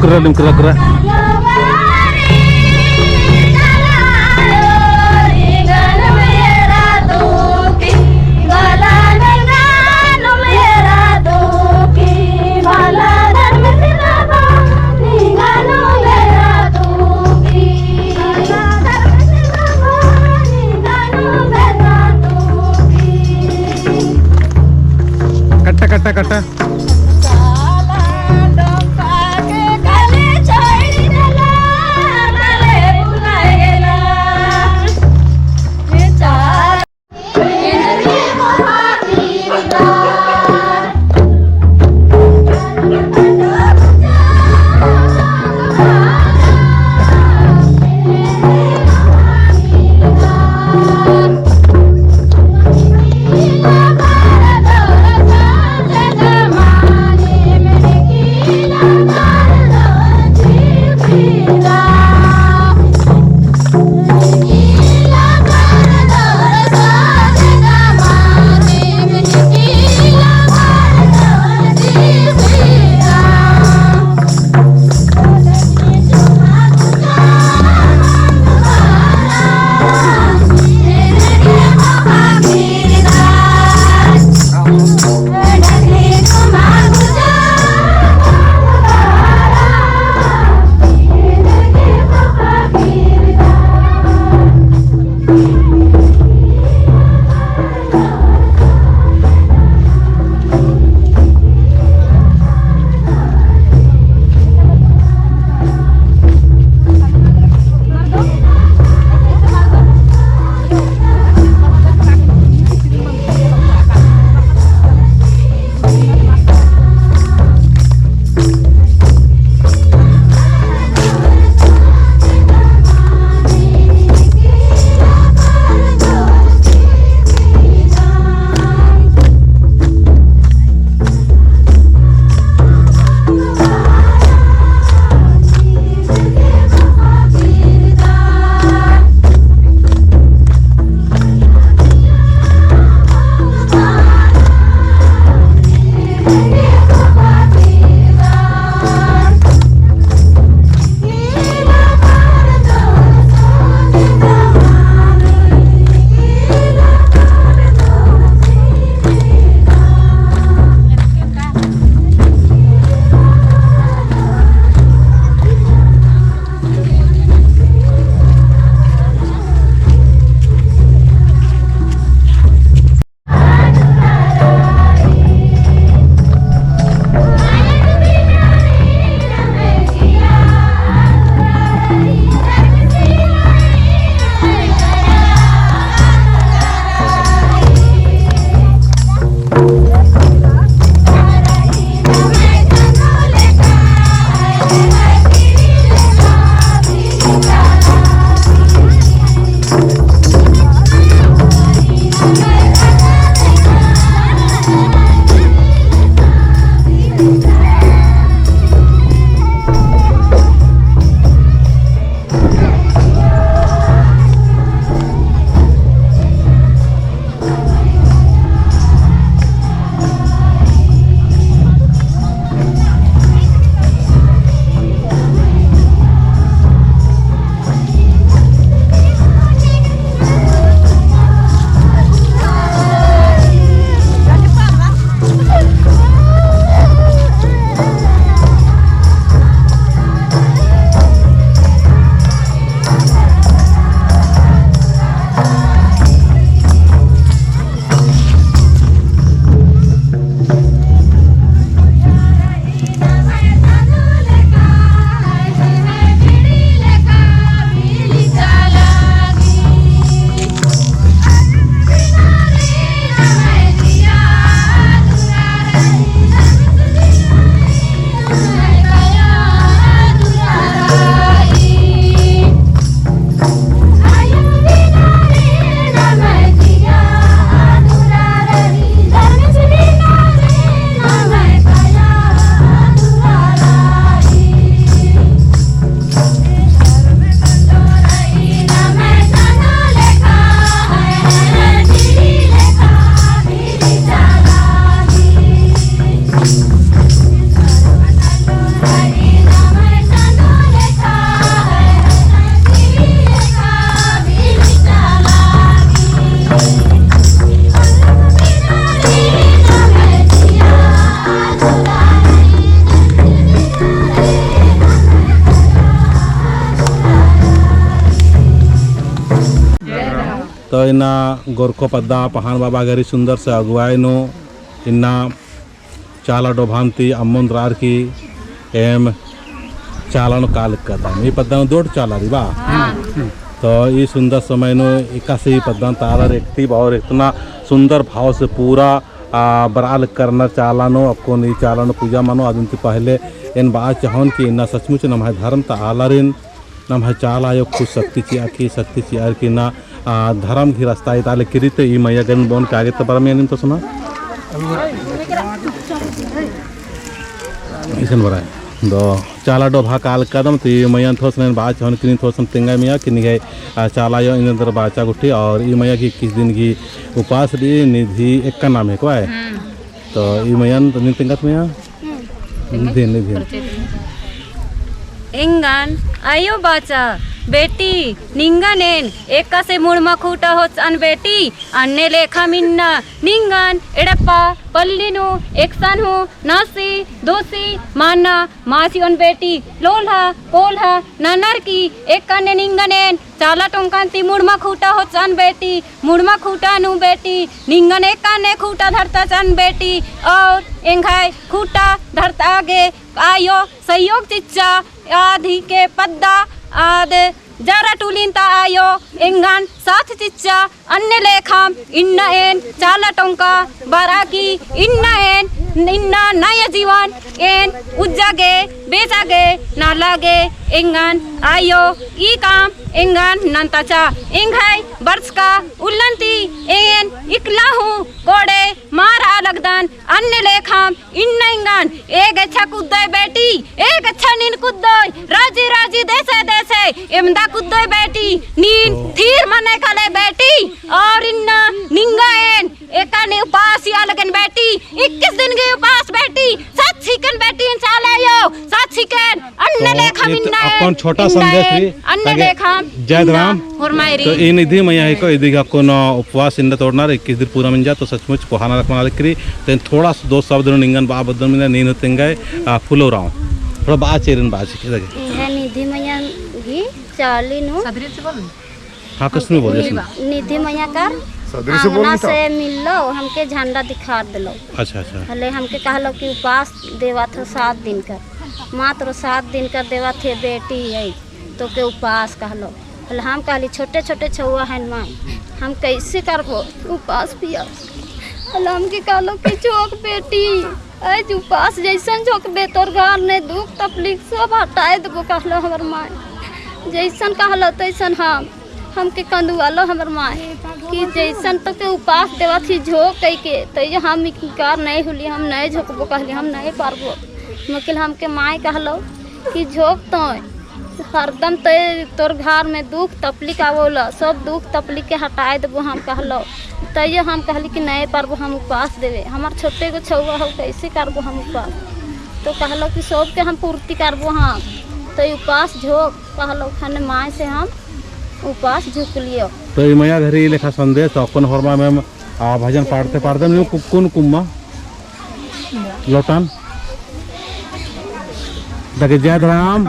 keren gerak-gerak. Kata-kata. तो इना गोरखो पद्दा पहान बाबा गरी सुंदर से अगुवाई नो इन्ना चाला डोभांती अम्मन रार की एम चालन काल कदा ये पद्दा दोड़ चाला री बा तो ये सुंदर समय नो इकासी पद्दा ताला एक्टिव और इतना सुंदर भाव से पूरा बराल करना चालानो आपको नहीं चालानो पूजा मानो आदमी से पहले इन बात चाहन कि इन्ना सचमुच नम है धर्म ता आलारिन नम है चाला यो खुद शक्ति ची आखी शक्ति ची आर कि ना धर्म की रास्ता इताले किरीते ई मैया गन बोन के आगे तो पर में तो सुना इसन बरा दो चाला डो भा काल कदम तो ये मैया थोस ने बात चाहन कि थोसम तिंगा मैया कि निगे चाला यो इन अंदर बाचा गुठी और ई मैया की 21 दिन की उपास दी निधि एक का नाम है क्या है तो ई मैया तो तिंगत मैया निधि निधि इंगन आयो बाचा बेटी निंगनेन एका से मुड़मा खूटा होच अन बेटी अन्ने लेखा मिन्ना निंगन एड़प्पा पल्लीनु एकसन हो नासी दोसी माना मासी अन बेटी लोल्हा कोल्हा ननर की एका ने निंगनेन चाला टोंकांती मुड़मा खूटा होच अन बेटी मुड़मा खूटा नु बेटी निंगन एका ने खूटा धरता चन बेटी और एंघाई खूटा धरता आगे आयो सहयोग चिच्चा आधि के पद्दा आद जरा टूलिंता आयो इंगन साथ चिच्चा अन्य लेखाम इन्ना एन चाला टोंका बाराकी इन्ना एन इन्ना नया जीवन एन उज्जागे बेचागे नालागे इंगन आयो ई काम इंगन नंताचा इंघाई वर्ष का उल्लंती एन इकला हूँ कोड़े मारा लगदन अन्य लेखाम इन्ना इंगन एक अच्छा कुद्दोय बेटी एक अच्छा नीन कुद्दोय राजी राजी देसे देसे इमदा कुद्दोय बेटी नीन थीर मने खाले बेटी और इन्ना निंगा एन एका ने उपास या लगन बेटी 21 दिन के उपास बेटी सात चिकन बेटी चाले यो सात चिकन अन्य लेखाम इन्ना अपन छोटा संदेश री अन्य लेखाम जय राम तो इन निधि मैया है को इधि को न उपवास इंदा तोड़ना 21 दिन पूरा मिल जा तो सचमुच कोहाना रखना लेकरी तो थोड़ा दो शब्द निंगन बा बदन में नीन होतेंगे फुलो राव थोड़ा बात चेरन बात के है निधि मैया भी चाली नु हां किस में बोल निधि मैया कर आंगना से मिललो हमके झंडा दिखा दिलो अच्छा अच्छा हले हमके कहलो कि उपास देवा था 7 दिन का मात्र 7 दिन का देवा थे बेटी है तो के उपास कहलो हले हम कहली छोटे छोटे छुआ है मां हम कैसे करबो उपास पिया हले हमके कहलो कि चोक बेटी आज उपास जैसन झोक बे तोर घर ने दुख तकलीफ सब हटाए देबो कहलो हमर मां जैसन कहलो तैसन हमके कंदुआलो हमर माँ कि जैसन तो के उपास देवा थी झोंक कई के तो ये हम इनकार नहीं हुली हम नहीं झोंकबो कहली हम नहीं पारबो मकिल हमके माँ कहलो कि झोंक तो हरदम तो तोर घर में दुख तकलीफ आवोला सब दुख तकलीफ के हटाए देबो हम कहलो तो ये हम कहली कि नहीं पारबो हम उपास देवे हमार छोटे को छुआ हो कैसे करबो हम उपास तो कहलो कि सब के हम पूर्ति करबो हाँ तो उपास झोंक कहलो खाने माँ से हम उपास झुक लियो तो ये मैया घरी लेखा संदेश अपन हरमा में भजन पाड़ते पाड़ते में कौन कुम्मा लोटन देखे जय राम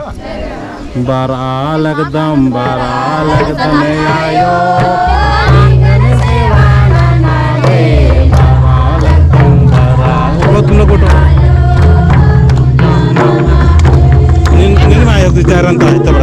बराल एकदम आयो तुम लोग चार